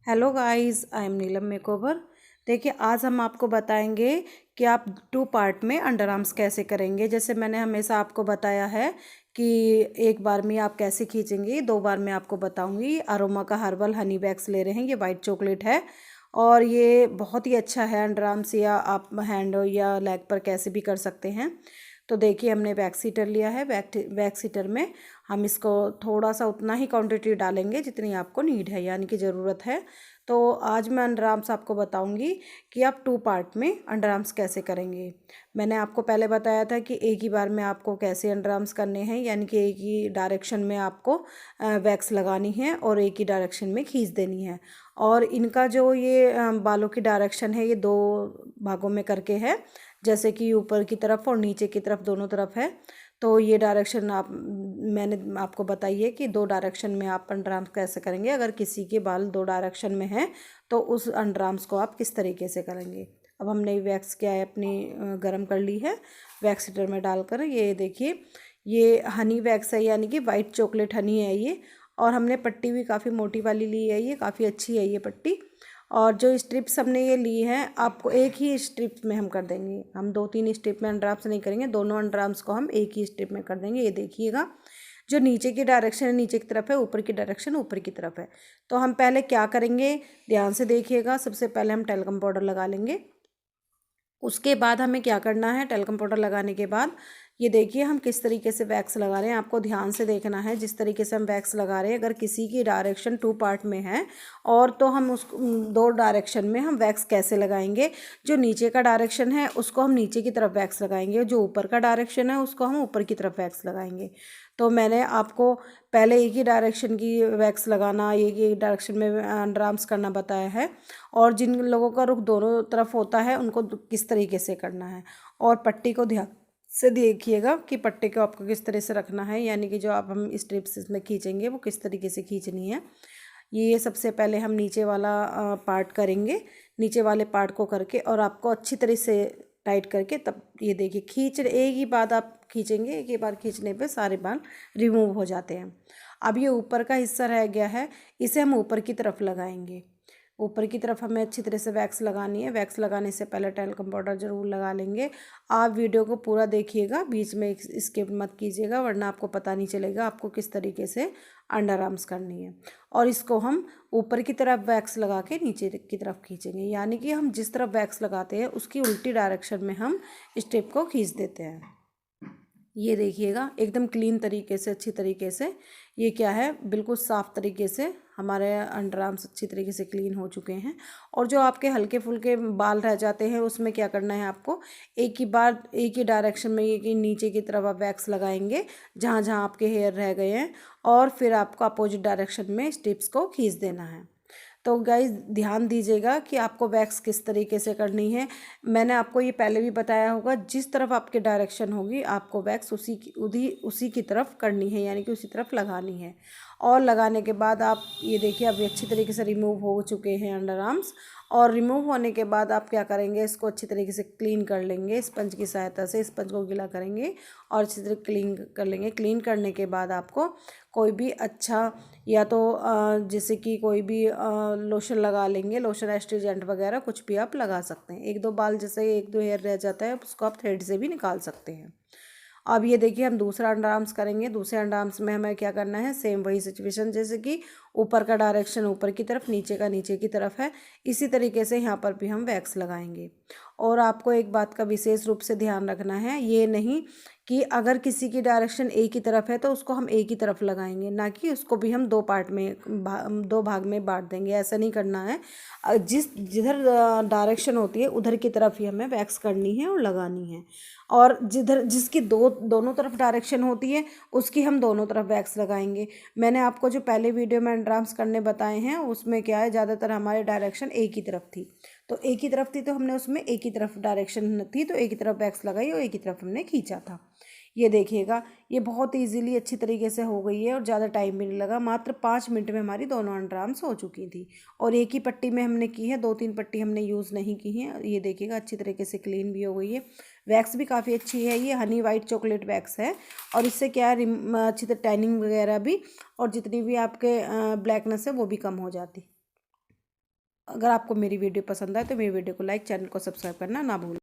Hello guys, I am Neelam makeover. देखिए, आज हम आपको बताएंगे कि आप 2 पार्ट में अंडर आर्म्स कैसे करेंगे। जैसे मैंने हमेशा आपको बताया है कि एक बार में आप कैसे खींचेंगे, 2 बार में आपको बताऊंगी। अरोमा का हर्बल हनी वैक्स ले रहे हैं, ये वाइट चॉकलेट है और ये बहुत ही अच्छा है अंडर आर्म्स या आप हैंड या लेग पर कैसे भी कर सकते हैं। तो देखिए, हमने वैक्स हीटर लिया है। वैक्स हीटर में हम इसको थोड़ा सा उतना ही क्वांटिटी डालेंगे जितनी आपको नीड है, यानी कि ज़रूरत है। तो आज मैं अंडर आर्म्स आपको बताऊंगी कि आप 2 पार्ट में अंडर आर्म्स कैसे करेंगे। मैंने आपको पहले बताया था कि एक ही बार में आपको कैसे अंडर आर्म्स करने हैं, यानी कि एक ही डायरेक्शन में आपको वैक्स लगानी है और एक ही डायरेक्शन में खींच देनी है। और इनका जो ये बालों की डायरेक्शन है, ये 2 भागों में करके है। जैसे कि ऊपर की तरफ और नीचे की तरफ दोनों तरफ है। तो ये डायरेक्शन मैंने आपको बताई है कि 2 डायरेक्शन में आप अंडर आर्म्स कैसे करेंगे। अगर किसी के बाल 2 डायरेक्शन में हैं तो उस अंडर आर्म्स को आप किस तरीके से करेंगे। अब हमने वैक्स क्या है अपनी गरम कर ली है। वैक्स हीटर में डालकर ये देखिए, ये हनी वैक्स है, यानी कि वाइट चॉकलेट हनी है ये। और हमने पट्टी भी काफ़ी मोटी वाली ली है, ये काफ़ी अच्छी है ये पट्टी। और जो स्ट्रिप्स हमने ये ली हैं, आपको एक ही स्ट्रिप में हम कर देंगे। हम 2-3 स्ट्रिप में अंडर आर्म्स नहीं करेंगे, दोनों अंडर आर्म्स को हम एक ही स्ट्रिप में कर देंगे। ये देखिएगा, जो नीचे की डायरेक्शन है नीचे की तरफ है, ऊपर की डायरेक्शन ऊपर की तरफ है। तो हम पहले क्या करेंगे, ध्यान से देखिएगा। सबसे पहले हम टैल्कम पाउडर लगा लेंगे। उसके बाद हमें क्या करना है, टैल्कम पाउडर लगाने के बाद ये देखिए हम किस तरीके से वैक्स लगा रहे हैं। आपको ध्यान से देखना है जिस तरीके से हम वैक्स लगा रहे हैं। अगर किसी की डायरेक्शन 2 पार्ट में है और तो हम उस 2 डायरेक्शन में हम वैक्स कैसे लगाएंगे। जो नीचे का डायरेक्शन है उसको हम नीचे की तरफ वैक्स लगाएंगे, जो ऊपर का डायरेक्शन है उसको हम ऊपर की तरफ वैक्स लगाएंगे। तो मैंने आपको पहले एक ही डायरेक्शन की वैक्स लगाना, एक ही डायरेक्शन में अंडर आर्म्स करना बताया है। और जिन लोगों का रुख दोनों तरफ होता है उनको किस तरीके से करना है। और पट्टी को ध्यान से देखिएगा कि पट्टी को आपको किस तरह से रखना है, यानी कि जो आप हम स्ट्रिप्स इसमें खींचेंगे वो किस तरीके से खींचनी है। ये सबसे पहले हम नीचे वाला पार्ट करेंगे। नीचे वाले पार्ट को करके और आपको अच्छी तरह से टाइट करके तब ये देखिए खींच, एक ही बात आप खींचेंगे, एक ही बार खींचने पे सारे बाल रिमूव हो जाते हैं। अब ये ऊपर का हिस्सा रह गया है, इसे हम ऊपर की तरफ लगाएंगे। ऊपर की तरफ हमें अच्छी तरह से वैक्स लगानी है। वैक्स लगाने से पहले टैल्कम पाउडर ज़रूर लगा लेंगे। आप वीडियो को पूरा देखिएगा, बीच में स्किप मत कीजिएगा, वरना आपको पता नहीं चलेगा आपको किस तरीके से अंडर आर्म्स करनी है। और इसको हम ऊपर की तरफ वैक्स लगा के नीचे की तरफ खींचेंगे, यानी कि हम जिस तरफ वैक्स लगाते हैं उसकी उल्टी डायरेक्शन में हम स्टेप को खींच देते हैं। ये देखिएगा एकदम क्लीन तरीके से, अच्छी तरीके से, ये क्या है, बिल्कुल साफ़ तरीके से हमारे अंडर आर्म्स अच्छी तरीके से क्लीन हो चुके हैं। और जो आपके हल्के फुल्के बाल रह जाते हैं उसमें क्या करना है आपको, एक ही बार एक ही डायरेक्शन में एक ही नीचे की तरफ आप वैक्स लगाएंगे जहाँ जहाँ आपके हेयर रह गए हैं, और फिर आपको अपोजिट डायरेक्शन में स्ट्रिप्स को खींच देना है। तो गाइस ध्यान दीजिएगा कि आपको वैक्स किस तरीके से करनी है। मैंने आपको ये पहले भी बताया होगा, जिस तरफ आपके डायरेक्शन होगी आपको वैक्स उसी की तरफ करनी है, यानी कि उसी तरफ लगानी है। और लगाने के बाद आप ये देखिए अब ये अच्छी तरीके से रिमूव हो चुके हैं अंडर आर्म्स। और रिमूव होने के बाद आप क्या करेंगे, इसको अच्छी तरीके से क्लीन कर लेंगे स्पंज की सहायता से। स्पंज को गीला करेंगे और अच्छी तरह क्लीन कर लेंगे। क्लीन करने के बाद आपको कोई भी अच्छा, या तो जैसे कि कोई भी लोशन लगा लेंगे, लोशन एस्ट्रीजेंट वगैरह कुछ भी आप लगा सकते हैं। 1-2 बाल जैसे 1-2 हेयर रह जाता है उसको आप थ्रेड से भी निकाल सकते हैं। अब ये देखिए हम दूसरा अंडर आर्म्स करेंगे। दूसरे अंडर आर्म्स में हमें क्या करना है, सेम वही सिचुएशन, जैसे कि ऊपर का डायरेक्शन ऊपर की तरफ, नीचे का नीचे की तरफ है, इसी तरीके से यहाँ पर भी हम वैक्स लगाएंगे। और आपको एक बात का विशेष रूप से ध्यान रखना है, ये नहीं कि अगर किसी की डायरेक्शन एक ही तरफ है तो उसको हम एक ही तरफ लगाएंगे, ना कि उसको भी हम 2 पार्ट में 2 भाग में बांट देंगे। ऐसा नहीं करना है। जिधर डायरेक्शन होती है उधर की तरफ ही हमें वैक्स करनी है और लगानी है। और जिसकी दोनों तरफ डायरेक्शन होती है उसकी हम दोनों तरफ वैक्स लगाएंगे। मैंने आपको जो पहले वीडियो में अंडर आर्म्स करने बताए हैं उसमें क्या है, ज़्यादातर हमारे डायरेक्शन एक ही तरफ थी। तो एक ही तरफ थी तो हमने उसमें एक ही तरफ डायरेक्शन थी तो एक ही तरफ वैक्स लगाई और एक ही तरफ हमने खींचा था। ये देखिएगा, ये बहुत इजीली अच्छी तरीके से हो गई है और ज़्यादा टाइम भी नहीं लगा। मात्र 5 मिनट में हमारी दोनों अंडर आर्म्स हो चुकी थी। और एक ही पट्टी में हमने की है, 2-3 पट्टी हमने यूज़ नहीं की है। ये देखिएगा अच्छी तरीके से क्लीन भी हो गई है। वैक्स भी काफ़ी अच्छी है, ये हनी वाइट चॉकलेट वैक्स है। और इससे क्या है, अच्छी तरह टैनिंग वगैरह भी और जितनी भी आपके ब्लैकनेस है वो भी कम हो जाती। अगर आपको मेरी वीडियो पसंद आए तो मेरी वीडियो को लाइक, चैनल को सब्सक्राइब करना ना भूलें।